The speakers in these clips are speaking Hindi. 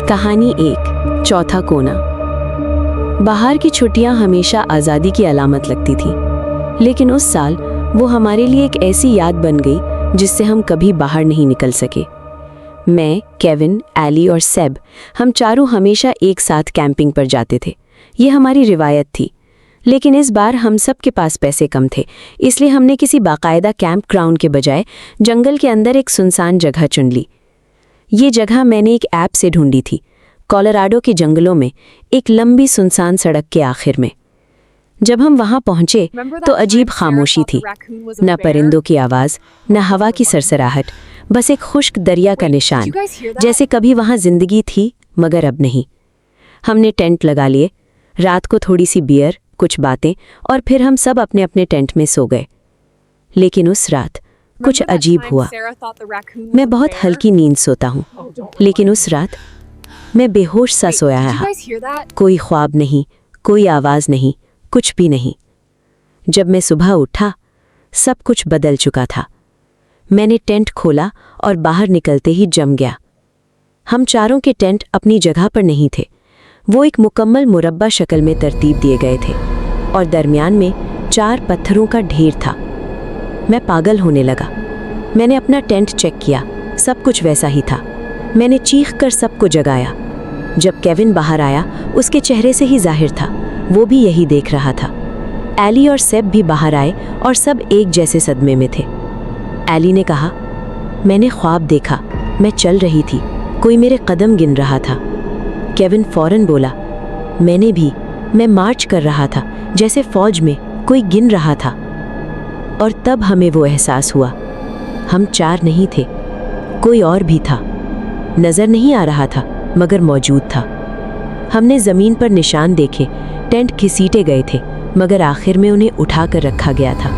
कहानी 1 चौथा कोना। बाहर की छुट्टियां हमेशा आज़ादी की अलामत लगती थी, लेकिन उस साल वो हमारे लिए एक ऐसी याद बन गई जिससे हम कभी बाहर नहीं निकल सके। मैं, केविन, एली और सेब, हम चारों हमेशा एक साथ कैंपिंग पर जाते थे। ये हमारी रिवायत थी। लेकिन इस बार हम सब के पास पैसे कम थे, इसलिए हमने किसी बाकायदा कैंप ग्राउंड के बजाय जंगल के अंदर एक सुनसान जगह चुन ली। ये जगह मैंने एक ऐप से ढूंढी थी, कोलोराडो के जंगलों में, एक लंबी सुनसान सड़क के आखिर में। जब हम वहां पहुंचे तो अजीब खामोशी थी, न परिंदों की आवाज़, न हवा की सरसराहट, बस एक खुश्क दरिया का निशान, जैसे कभी वहां जिंदगी थी मगर अब नहीं। हमने टेंट लगा लिए, रात को थोड़ी सी बियर, कुछ बातें, और फिर हम सब अपने अपने टेंट में सो गए। लेकिन उस रात कुछ अजीब हुआ। मैं बहुत हल्की नींद सोता हूँ, लेकिन उस रात मैं बेहोश सा सोया रहा। कोई ख्वाब नहीं, कोई आवाज़ नहीं, कुछ भी नहीं। जब मैं सुबह उठा, सब कुछ बदल चुका था। मैंने टेंट खोला और बाहर निकलते ही जम गया। हम चारों के टेंट अपनी जगह पर नहीं थे। वो एक मुकम्मल मुरब्बा शक्ल में तरतीब दिए गए थे और दरमियान में 4 पत्थरों का ढेर था। मैं पागल होने लगा। मैंने अपना टेंट चेक किया, सब कुछ वैसा ही था। मैंने चीख कर सबको जगाया। जब केविन बाहर आया, उसके चेहरे से ही जाहिर था, वो भी यही देख रहा था। एली और सेब भी बाहर आए और सब एक जैसे सदमे में थे। एली ने कहा, मैंने ख्वाब देखा, मैं चल रही थी, कोई मेरे कदम गिन रहा था। केविन फौरन बोला, मैंने भी, मैं मार्च कर रहा था, जैसे फौज में कोई गिन रहा था। और तब हमें वो एहसास हुआ, हम 4 नहीं थे, कोई और भी था। नज़र नहीं आ रहा था मगर मौजूद था। हमने ज़मीन पर निशान देखे, टेंट घसीटे गए थे मगर आखिर में उन्हें उठा कर रखा गया था।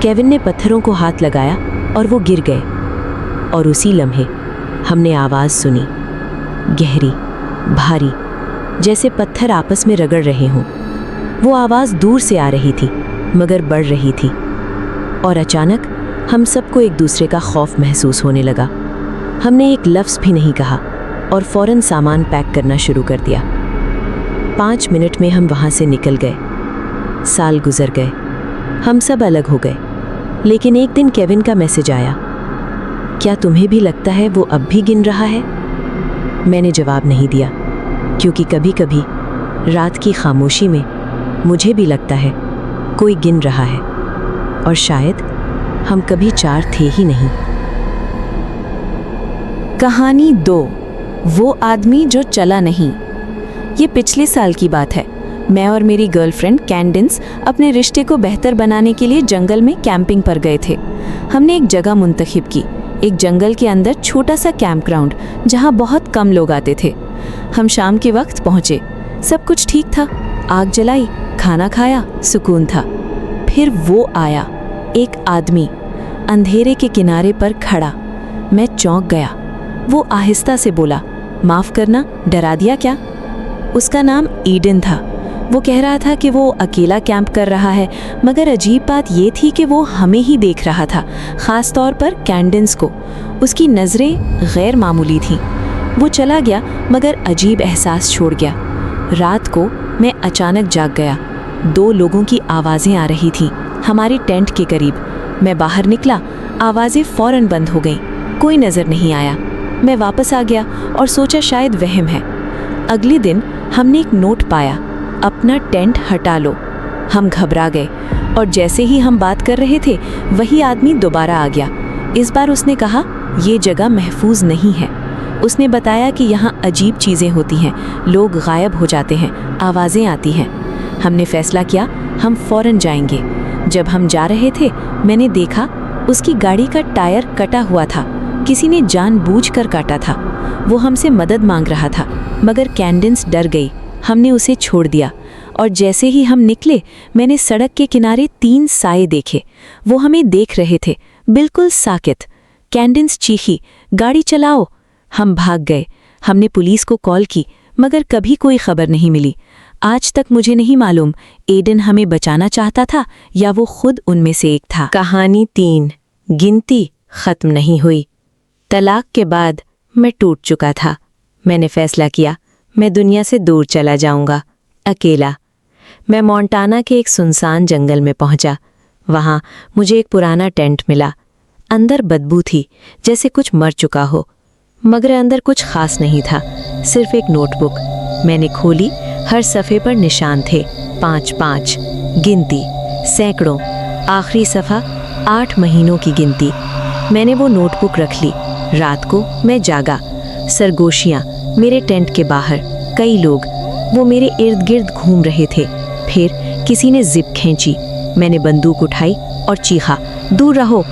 केविन ने पत्थरों को हाथ लगाया और वो गिर गए। और उसी लम्हे हमने आवाज़ सुनी, गहरी, भारी, जैसे पत्थर आपस में रगड़ रहे हों। वो आवाज़ दूर से आ रही थी मगर बढ़ रही थी। और अचानक हम सबको एक दूसरे का खौफ महसूस होने लगा। हमने एक लफ्ज़ भी नहीं कहा और फ़ौरन सामान पैक करना शुरू कर दिया। 5 मिनट में हम वहाँ से निकल गए। साल गुजर गए, हम सब अलग हो गए। लेकिन एक दिन केविन का मैसेज आया, क्या तुम्हें भी लगता है वो अब भी गिन रहा है? मैंने जवाब नहीं दिया, क्योंकि कभी कभी रात की खामोशी में मुझे भी लगता है कोई गिन रहा है, और शायद हम कभी 4 थे ही नहीं। कहानी 2 वो आदमी जो चला नहीं। ये पिछले साल की बात है। मैं और मेरी गर्लफ्रेंड कैंडेंस अपने रिश्ते को बेहतर बनाने के लिए जंगल में कैंपिंग पर गए थे। हमने एक जगह मुंतखब की, एक जंगल के अंदर छोटा सा कैंप ग्राउंड, जहाँ बहुत कम लोग आते थे। हम शाम के वक्त पहुँचे, सब कुछ ठीक था। आग जलाई, खाना खाया, सुकून था। फिर वो आया, एक आदमी, अंधेरे के किनारे पर खड़ा। मैं चौंक गया। वो आहिस्ता से बोला, माफ़ करना, डरा दिया क्या? उसका नाम ईडन था। वो कह रहा था कि वो अकेला कैंप कर रहा है, मगर अजीब बात ये थी कि वो हमें ही देख रहा था, ख़ास तौर पर कैंडेंस को। उसकी नज़रें गैर मामूली थीं। वो चला गया मगर अजीब एहसास छोड़ गया। रात को मैं अचानक जाग गया। 2 लोगों की आवाज़ें आ रही थीं हमारी टेंट के करीब। मैं बाहर निकला, आवाज़ें फ़ौरन बंद हो गईं, कोई नज़र नहीं आया। मैं वापस आ गया और सोचा शायद वहम है। अगले दिन हमने एक नोट पाया, अपना टेंट हटा लो। हम घबरा गए और जैसे ही हम बात कर रहे थे, वही आदमी दोबारा आ गया। इस बार उसने कहा, ये जगह महफूज नहीं है। उसने बताया कि यहाँ अजीब चीज़ें होती हैं, लोग गायब हो जाते हैं, आवाज़ें आती हैं। हमने फैसला किया, हम फ़ौरन जाएंगे। जब हम जा रहे थे, मैंने देखा उसकी गाड़ी का टायर कटा हुआ था। किसी ने जानबूझकर काटा था। वो हमसे मदद मांग रहा था, मगर कैंडेंस डर गई। हमने उसे छोड़ दिया और जैसे ही हम निकले, मैंने सड़क के किनारे 3 साए देखे। वो हमें देख रहे थे, बिल्कुल साकित। कैंडेंस चीखी, गाड़ी चलाओ। हम भाग गए। हमने पुलिस को कॉल की, मगर कभी कोई खबर नहीं मिली। आज तक मुझे नहीं मालूम एडन हमें बचाना चाहता था या वो खुद उनमें से एक था। कहानी 3 गिनती खत्म नहीं हुई। तलाक के बाद मैं टूट चुका था। मैंने फैसला किया, मैं दुनिया से दूर चला जाऊंगा, अकेला। मैं मोंटाना के एक सुनसान जंगल में पहुंचा। वहां मुझे एक पुराना टेंट मिला। अंदर बदबू थी, जैसे कुछ मर चुका हो, मगर अंदर कुछ खास नहीं था, सिर्फ एक नोटबुक। मैंने खोली, हर सफ़े पर निशान थे, 5-5 गिनती, सैकड़ों। आखिरी सफ़ा 8 महीनों की गिनती। मैंने वो नोटबुक रख ली। रात को मैं जागा। सरगोशियाँ मेरे टेंट के बाहर, कई लोग, वो मेरे इर्द गिर्द घूम रहे थे। फिर किसी ने जिप खींची। मैंने बंदूक उठाई और चीखा, दूर रहो।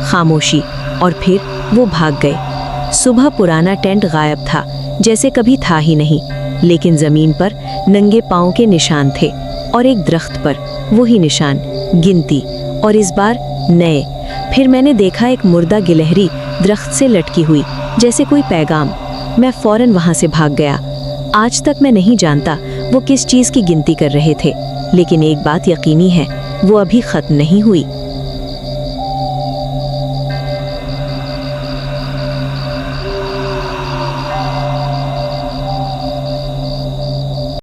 खामोशी, और फिर वो भाग गए। सुबह पुराना टेंट गायब था, जैसे कभी था ही नहीं, लेकिन ज़मीन पर नंगे पाँव के निशान थे, और एक दरख्त पर वही निशान, गिनती, और इस बार नए। फिर मैंने देखा एक मुर्दा गिलहरी दरख्त से लटकी हुई, जैसे कोई पैगाम। मैं फौरन वहाँ से भाग गया। आज तक मैं नहीं जानता वो किस चीज़ की गिनती कर रहे थे, लेकिन एक बात यकीनी है, वो अभी ख़त्म नहीं हुई।